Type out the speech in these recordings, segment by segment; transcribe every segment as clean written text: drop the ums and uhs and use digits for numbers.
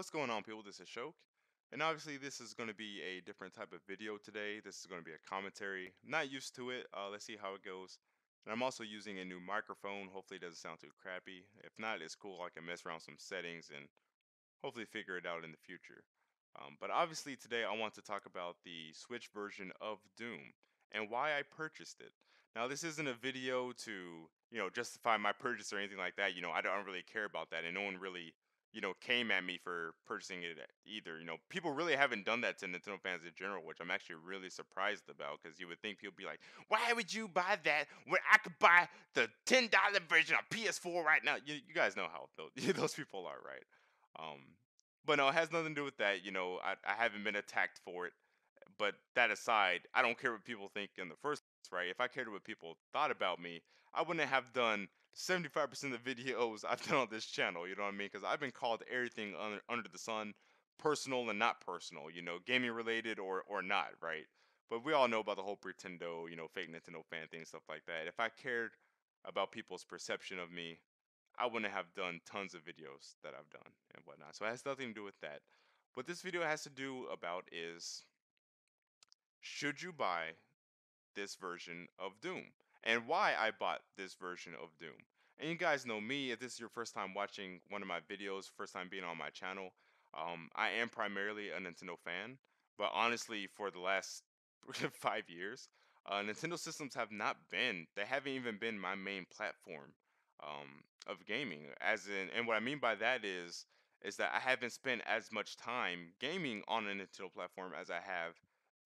What's going on, people? This is Shok, and obviously this is going to be a different type of video today. This is going to be a commentary. I'm not used to it. Let's see how it goes. And I'm also using a new microphone. Hopefully, it doesn't sound too crappy. If not, it's cool. I can mess around some settings and hopefully figure it out in the future. But obviously, today I want to talk about the Switch version of Doom and why I purchased it. Now, this isn't a video to, justify my purchase or anything like that. I don't really care about that, and no one really, came at me for purchasing it either. People really haven't done that to Nintendo fans in general, which I'm actually really surprised about because you would think people be like, why would you buy that when I could buy the $10 version of PS4 right now? You guys know how those people are, right? Um, but no, it has nothing to do with that. I haven't been attacked for it. But that aside, I don't care what people think in the first place, right? If I cared what people thought about me, I wouldn't have done 75% of the videos I've done on this channel. You know what I mean? Because I've been called everything under the sun, personal and not personal. Gaming related or not, right? But we all know about the whole pretendo, fake Nintendo fan thing, stuff like that. If I cared about people's perception of me, I wouldn't have done tons of videos that I've done and whatnot. So it has nothing to do with that. What this video has to do about is, should you buy this version of Doom and why I bought this version of Doom. And you guys know me, if this is your first time watching one of my videos, first time being on my channel, I am primarily a Nintendo fan. But honestly, for the last 5 years, Nintendo systems they haven't even been my main platform of gaming. As in, and what I mean by that is that I haven't spent as much time gaming on a Nintendo platform as I have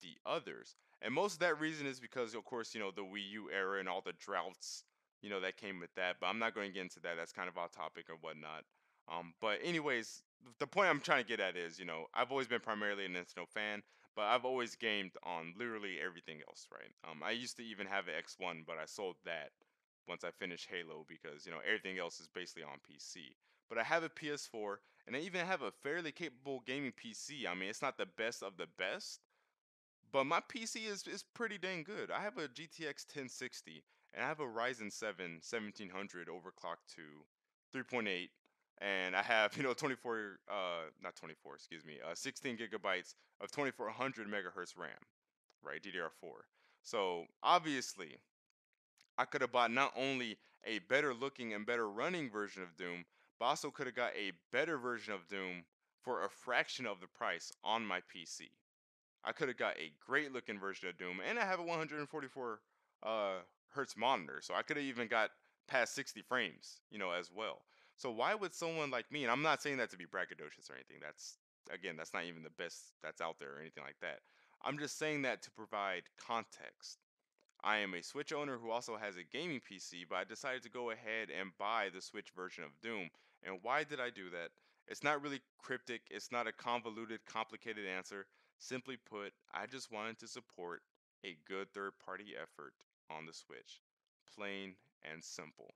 the others. And most of that reason is because, of course, the Wii U era and all the droughts, that came with that. But I'm not going to get into that. That's kind of off topic or whatnot. But anyways, the point I'm trying to get at is, I've always been primarily a Nintendo fan, but I've always gamed on literally everything else, right? I used to even have an X1, but I sold that once I finished Halo because, everything else is basically on PC. But I have a PS4, and I even have a fairly capable gaming PC. I mean, it's not the best of the best, but my PC is pretty dang good. I have a GTX 1060 and I have a Ryzen 7 1700 overclocked to 3.8, and I have, 24 not 24, excuse me, 16 gigabytes of 2400 megahertz RAM, right? DDR4. So, obviously, I could have bought not only a better looking and better running version of Doom, but also could have got a better version of Doom for a fraction of the price on my PC. I could have got a great looking version of Doom, and I have a 144 hertz monitor, so I could have even got past 60 frames, as well. So why would someone like me, and I'm not saying that to be braggadocious or anything. That's again, that's not even the best that's out there or anything like that. I'm just saying that to provide context. I am a Switch owner who also has a gaming PC, but I decided to go ahead and buy the Switch version of Doom. And why did I do that? It's not really cryptic, it's not a convoluted, complicated answer. Simply put, I just wanted to support a good third party effort on the Switch. Plain and simple.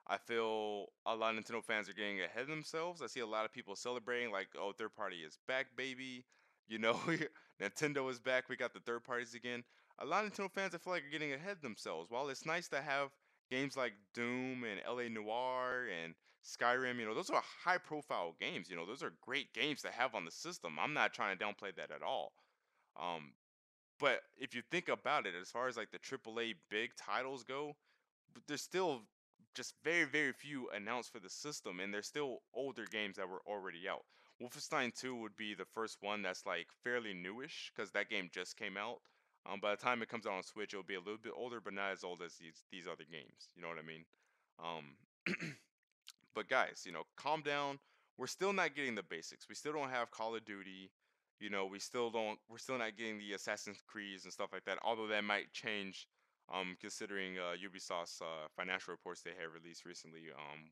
I feel a lot of Nintendo fans are getting ahead of themselves. I see a lot of people celebrating, like, oh, third party is back, baby. You know, Nintendo is back. We got the third parties again. A lot of Nintendo fans, I feel like, are getting ahead of themselves. While it's nice to have games like Doom and LA Noir and Skyrim, those are high profile games. Those are great games to have on the system. I'm not trying to downplay that at all. Um, but if you think about it, as far as like the AAA big titles go, there's still just very, very few announced for the system, and there's still older games that were already out. Wolfenstein 2 would be the first one that's like fairly newish because that game just came out. By the time it comes out on Switch, it'll be a little bit older, but not as old as these other games. You know what I mean? Um, but guys, calm down. We're still not getting the basics. We still don't have Call of Duty. We're still not getting the Assassin's Creeds and stuff like that. Although that might change, considering Ubisoft's financial reports they had released recently,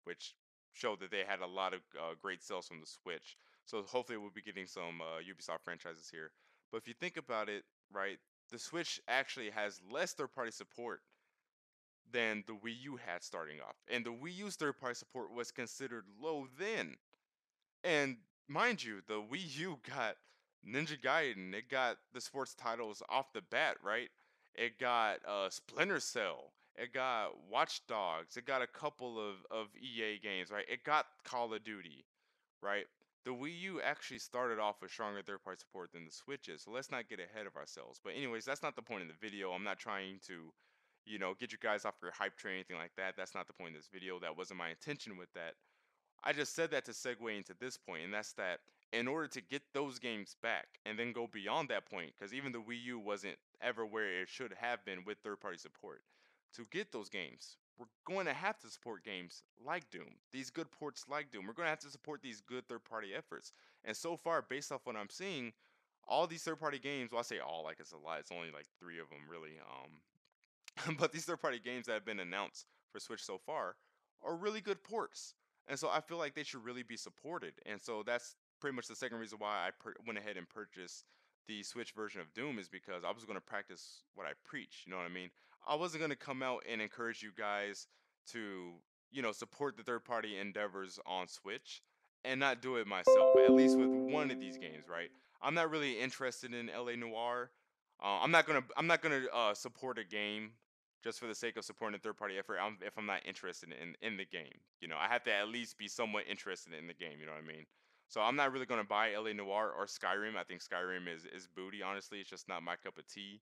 which showed that they had a lot of great sales from the Switch. So hopefully we'll be getting some Ubisoft franchises here. But if you think about it, right, the Switch actually has less third-party support than the Wii U had starting off. And the Wii U's third party support was considered low then. And mind you, the Wii U got Ninja Gaiden, it got the sports titles off the bat, right? It got Splinter Cell, it got Watch Dogs, it got a couple of EA games, right? It got Call of Duty, right? The Wii U actually started off with stronger third party support than the Switches. So let's not get ahead of ourselves. But anyways, that's not the point of the video. I'm not trying to, get you guys off your hype train or anything like that. That's not the point of this video. That wasn't my intention with that. I just said that to segue into this point, and that's that in order to get those games back and then go beyond that point, because even the Wii U wasn't ever where it should have been with third party support. To get those games, we're going to have to support games like Doom, these good ports like Doom. We're going to have to support these good third party efforts. And so far, based off what I'm seeing, all these third party games, well, I say all like it's a lot, it's only like three of them really. But these third party games that have been announced for Switch so far are really good ports. And so I feel like they should really be supported. And so that's pretty much the second reason why I went ahead and purchased the Switch version of Doom is because I was going to practice what I preach. You know what I mean? I wasn't going to come out and encourage you guys to, support the third party endeavors on Switch and not do it myself, at least with one of these games, right? I'm not really interested in LA Noir. I'm not gonna support a game just for the sake of supporting a third party effort. If I'm not interested in the game, I have to at least be somewhat interested in the game. You know what I mean? So I'm not really gonna buy LA Noir or Skyrim. I think Skyrim is booty. Honestly, it's just not my cup of tea.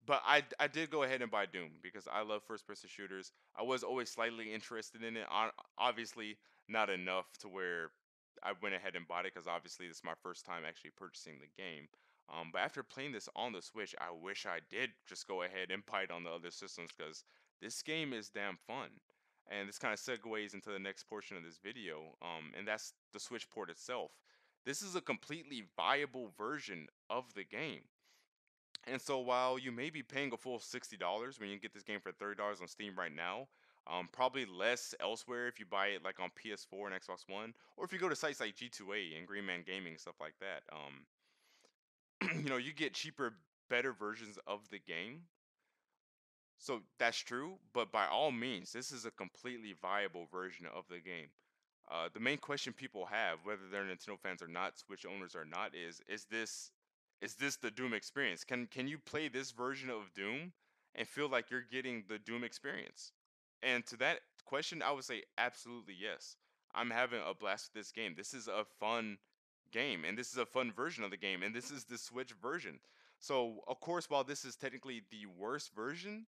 But I did go ahead and buy Doom because I love first person shooters. I was always slightly interested in it. Obviously, not enough to where I went ahead and bought it because obviously this is my first time actually purchasing the game. But after playing this on the Switch, I wish I did just go ahead and buy it on the other systems because this game is damn fun. And this kind of segues into the next portion of this video, and that's the Switch port itself. This is a completely viable version of the game. And so while you may be paying a full $60 when you get this game for $30 on Steam right now, probably less elsewhere if you buy it like on PS4 and Xbox One, or if you go to sites like G2A and Green Man Gaming, stuff like that. You get cheaper, better versions of the game. So that's true, but by all means, this is a completely viable version of the game. The main question people have, whether they're Nintendo fans or not, Switch owners or not, is this the Doom experience? Can you play this version of Doom and feel like you're getting the Doom experience? And to that question, I would say absolutely yes. I'm having a blast with this game. This is a fun game, and this is a fun version of the game, and this is the Switch version. So, of course, while this is technically the worst version,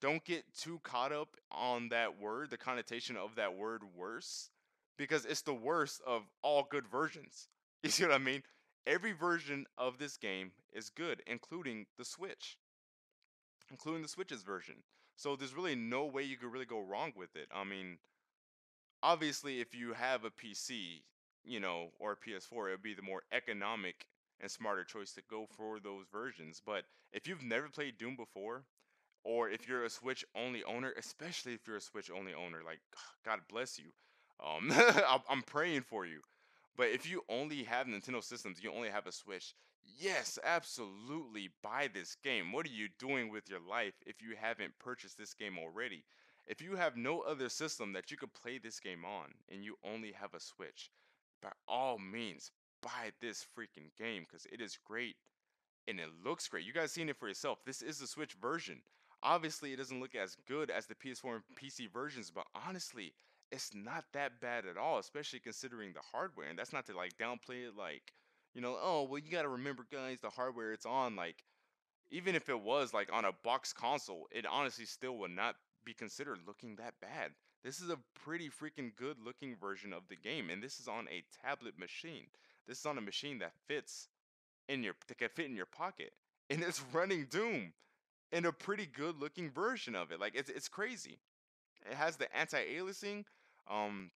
don't get too caught up on that word, the connotation of that word worse, because it's the worst of all good versions. You see what I mean? Every version of this game is good, including the Switch's version. So there's really no way you could really go wrong with it. I mean, obviously, if you have a PC, or a PS4, it would be the more economic and smarter choice to go for those versions. But if you've never played Doom before, or if you're a Switch only owner, especially if you're a Switch only owner, like God bless you. I'm praying for you. But if you only have Nintendo systems, you only have a Switch, yes, absolutely buy this game. What are you doing with your life if you haven't purchased this game already? If you have no other system that you could play this game on and you only have a Switch, by all means, buy this freaking game because it is great and it looks great. You guys seen it for yourself. This is the Switch version. Obviously, it doesn't look as good as the PS4 and PC versions, but honestly, it's not that bad at all, especially considering the hardware. And that's not to like downplay it, like, oh, well, you got to remember, guys, the hardware it's on. Like, even if it was like on a box console, it honestly still would not be considered looking that bad. This is a pretty freaking good looking version of the game, and this is on a tablet machine. This is on a machine that can fit in your pocket, and it's running Doom in a pretty good looking version of it. Like it's crazy. It has the anti-aliasing. Um,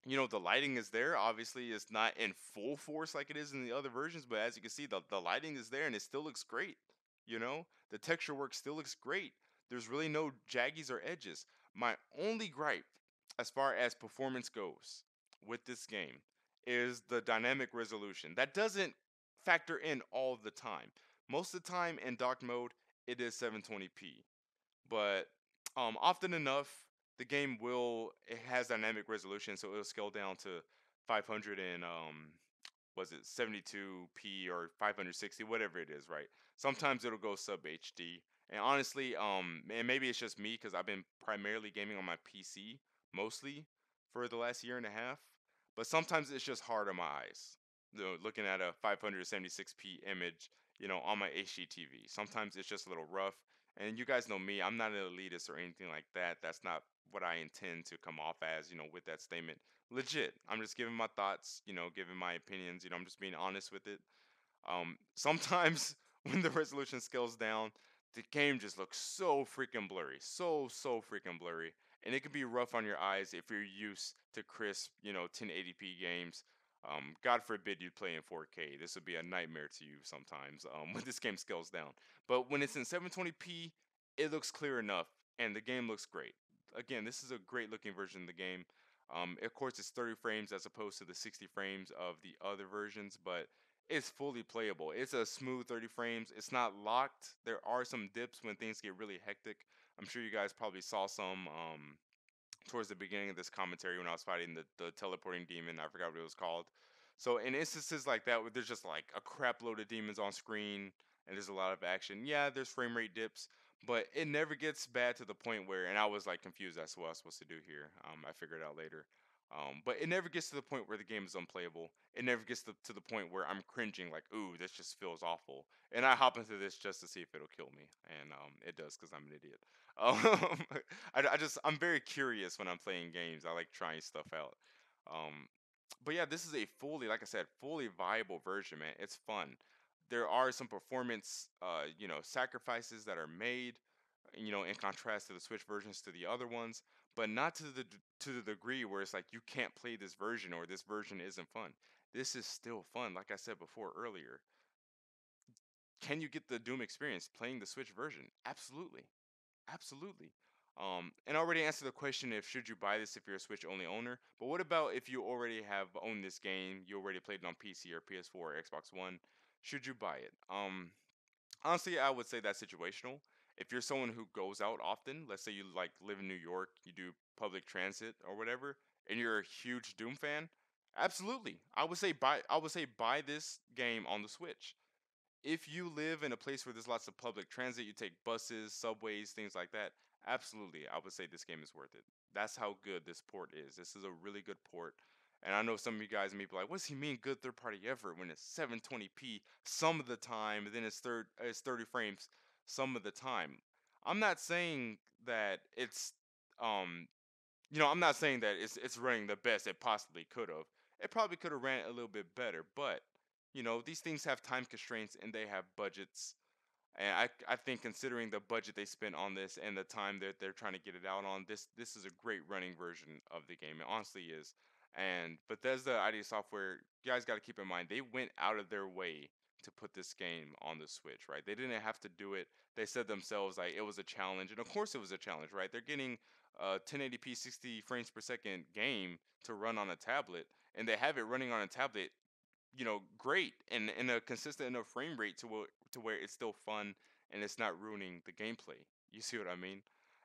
the lighting is there. Obviously, it's not in full force like it is in the other versions, but as you can see, the lighting is there and it still looks great. The texture work still looks great. There's really no jaggies or edges. My only gripe, as far as performance goes with this game, is the dynamic resolution. That doesn't factor in all the time. Most of the time in dock mode, it is 720p, but often enough the game will it has dynamic resolution, so it'll scale down to 500 and was it 72p or 560, whatever it is, right? Sometimes it'll go sub HD, and honestly, and maybe it's just me because I've been primarily gaming on my PC mostly for the last year and a half, but sometimes it's just hard on my eyes. Looking at a 576p image, on my HDTV. Sometimes it's just a little rough. And you guys know me, I'm not an elitist or anything like that. That's not what I intend to come off as, with that statement. Legit. I'm just giving my thoughts, giving my opinions, I'm just being honest with it. Sometimes when the resolution scales down, the game just looks so freaking blurry, so freaking blurry, and it can be rough on your eyes if you're used to crisp, 1080p games. God forbid you play in 4K. This would be a nightmare to you sometimes when this game scales down. But when it's in 720p, it looks clear enough, and the game looks great. Again, this is a great looking version of the game. Of course, it's 30 frames as opposed to the 60 frames of the other versions, but it's fully playable. It's a smooth 30 frames. It's not locked. There are some dips when things get really hectic. I'm sure you guys probably saw some towards the beginning of this commentary when I was fighting the teleporting demon. I forgot what it was called. So in instances like that where there's just like a crap load of demons on screen and there's a lot of action, yeah, there's frame rate dips, but it never gets bad to the point where, and I was like confused as to what I was supposed to do here. I figured it out later. But it never gets to the point where the game is unplayable. It never gets to the point where I'm cringing like, ooh, this just feels awful. And I hop into this just to see if it'll kill me. And it does because I'm an idiot. Um, I'm very curious when I'm playing games. I like trying stuff out. Um, but yeah, this is a fully, like I said, fully viable version, man. It's fun. There are some performance, sacrifices that are made, in contrast to the Switch versions to the other ones, but not to the degree where it's like you can't play this version or this version isn't fun. This is still fun. Like I said before earlier, can you get the Doom experience playing the Switch version? Absolutely. Absolutely. And I already answered the question if should you buy this if you're a Switch only owner. But what about if you already have owned this game, you already played it on PC or PS4 or Xbox One? Should you buy it? Honestly, I would say that's situational. If you're someone who goes out often, let's say you like live in New York, you do public transit or whatever, and you're a huge Doom fan, absolutely. I would say buy this game on the Switch. If you live in a place where there's lots of public transit, you take buses, subways, things like that, absolutely, I would say this game is worth it. That's how good this port is. This is a really good port. And I know some of you guys may be like, what's he mean good third party ever when it's 720p some of the time, and then it's 30 frames some of the time. I'm not saying that um I'm not saying that it's running the best it possibly could have. It probably could have ran a little bit better, but these things have time constraints and they have budgets. And I think considering the budget they spent on this and the time that they're trying to get it out on, this is a great running version of the game. It honestly is. And Bethesda ID Software, you guys got to keep in mind they went out of their way to put this game on the Switch, right? They didn't have to do it. They said themselves like it was a challenge, and of course it was a challenge, right? They're getting a 1080p 60 frames per second game to run on a tablet, and they have it running on a tablet great and in a consistent enough frame rate to where it's still fun and it's not ruining the gameplay. You see what I mean?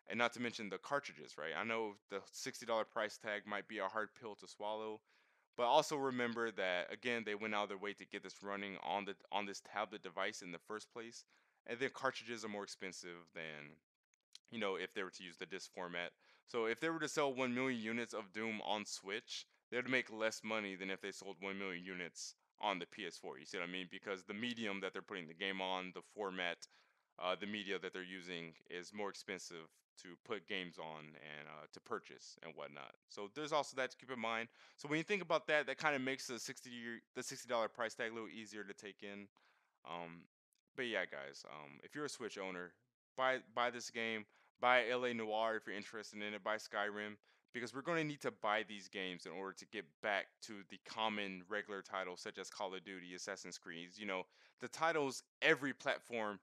And not to mention the cartridges, right? I know the $60 price tag might be a hard pill to swallow, but also remember that again they went out of their way to get this running on this tablet device in the first place. And then cartridges are more expensive than if they were to use the disc format. So if they were to sell 1 million units of Doom on Switch, they would make less money than if they sold 1 million units on the PS4. You see what I mean? Because the medium that they're putting the game on, the format, the media that they're using is more expensive to put games on and to purchase and whatnot. So there's also that to keep in mind. So when you think about that, that kind of makes the $60 price tag a little easier to take in. um, but yeah, guys, if you're a Switch owner, buy this game. Buy LA Noir if you're interested in it. Buy Skyrim because we're going to need to buy these games in order to get back to the common regular titles such as Call of Duty, Assassin's Creed. The titles every platform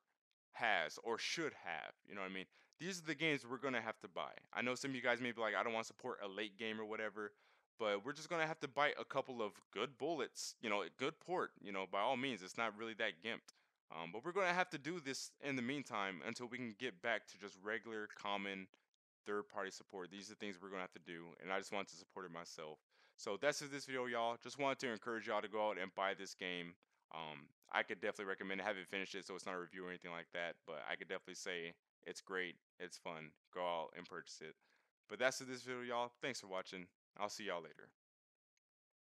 has or should have. You know what I mean? These are the games we're gonna have to buy. I know some of you guys may be like, I don't want to support a late game or whatever, but we're just gonna have to bite a couple of good bullets. A good port. By all means, it's not really that gimped. But we're gonna have to do this in the meantime until we can get back to just regular, common third party support. These are the things we're gonna have to do, and I just want to support it myself. So that's it for this video, y'all. Just wanted to encourage y'all to go out and buy this game. I could definitely recommend it. I haven't finished it, so it's not a review or anything like that. But I could definitely say it's great. It's fun. Go out and purchase it. But that's it for this video, y'all. Thanks for watching. I'll see y'all later.